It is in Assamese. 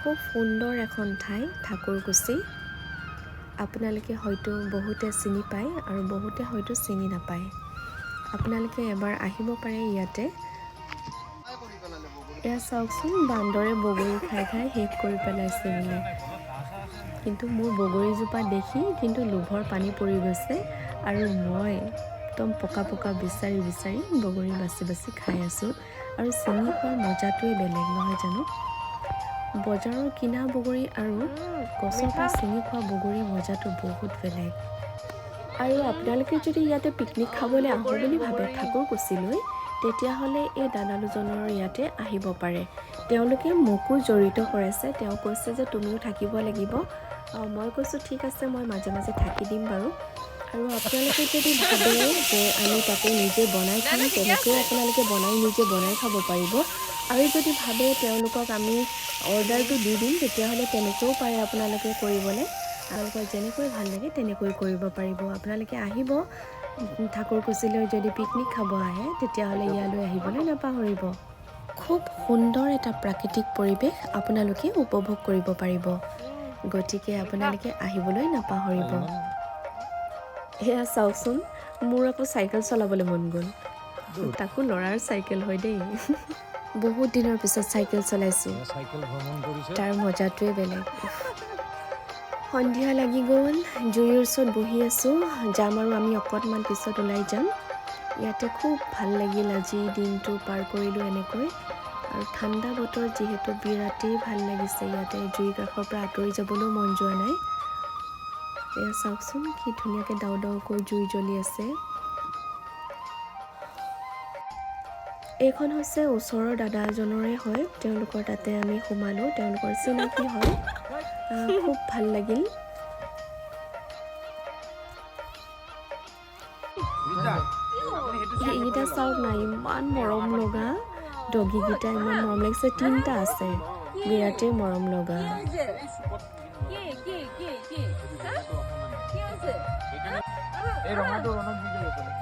খুব সুন্দৰ এখন ঠাই ঠাকুৰকুছি। আপোনালোকে হয়তো বহুতে চিনি পায় আৰু বহুতে হয়তো চিনি নাপায়। আপোনালোকে এবাৰ আহিব পাৰে ইয়াতে। এয়া চাওকচোন, বান্দৰে বগৰী খাই খাই শেষ কৰি পেলাইছে বোলে। কিন্তু মোৰ বগৰীজোপা দেখি কিন্তু লোভৰ পানী পৰি গৈছে আৰু মই একদম পকা পকা বিচাৰি বিচাৰি বগৰী বাচি বাচি খাই আছোঁ। আৰু ছিঙি খোৱাৰ মজাটোৱে বেলেগ নহয় জানো। বজাৰৰ কিনা বগৰী আৰু গছৰ পৰা ছিঙি খোৱা বগৰীৰ মজাটো বহুত বেলেগ। আৰু আপোনালোকে যদি ইয়াতে পিকনিক খাবলৈ আহোঁ বুলি ভাবে ঠাকুৰকুছিলৈ, তেতিয়াহ'লে এই দাদা দুজনৰ ইয়াতে আহিব পাৰে। তেওঁলোকে মোকো জড়িত কৰাইছে। তেওঁ কৈছে যে তুমিও থাকিব লাগিব। মই কৈছোঁ ঠিক আছে, মই মাজে মাজে থাকি দিম বাৰু। আৰু আপোনালোকে যদি ভাবে যে আমি তাতে নিজে বনাই খাম, তেনেকৈও আপোনালোকে নিজে বনাই খাব পাৰিব। আৰু যদি ভাবে তেওঁলোকক আমি অৰ্ডাৰটো দি দিম, তেতিয়াহ'লে তেনেকৈও পাৰে আপোনালোকে কৰিবলৈ। আপোনালোকৰ যেনেকৈ ভাল লাগে তেনেকৈ কৰিব পাৰিব। আপোনালোকে আহিব ঠাকুৰকুছিলৈ, যদি পিকনিক খাব আহে তেতিয়াহ'লে ইয়ালৈ আহিবলৈ নাপাহৰিব। খুব সুন্দৰ এটা প্ৰাকৃতিক পৰিৱেশ আপোনালোকে উপভোগ কৰিব পাৰিব। গতিকে আপোনালোকে আহিবলৈ নাপাহৰিব। এয়া চাওকচোন, মোৰ আকৌ চাইকেল চলাবলৈ মন গ'ল। তাকো ল'ৰাৰ চাইকেল হয় দেই। বহুত দিনৰ পিছত চাইকেল চলাইছোঁ, তাৰ মজাটোৱে বেলেগ। সন্ধিয়া লাগি গ'ল, জুইৰ ওচৰত বহি আছোঁ। যাম আৰু আমি অকণমান পিছত ওলাই যাম। ইয়াতে খুব ভাল লাগিল, আজি দিনটো পাৰ কৰিলোঁ এনেকৈ। আৰু ঠাণ্ডা বতৰ যিহেতু বিৰাটেই ভাল লাগিছে ইয়াতে। জুইৰ কাষৰ পৰা আঁতৰি যাবলৈও মন যোৱা নাই। এয়া চাওকচোন, কি ধুনীয়াকৈ ডাও ডাওকৈ জুই জ্বলি আছে। এইখন হৈছে ওচৰৰ দাদা এজনৰে হয়। তেওঁলোকৰ তাতে আমি সোমালোঁ, তেওঁলোকৰ চিনাকি হয়। খুব ভাল লাগিল। এইকেইটা চাওক না, ইমান মৰম লগা ডগীকেইটা, ইমান মৰম লাগিছে। 3টা আছে, বিৰাটেই মৰম লগা। এই ৰঙাটো ৰণক দি দিব।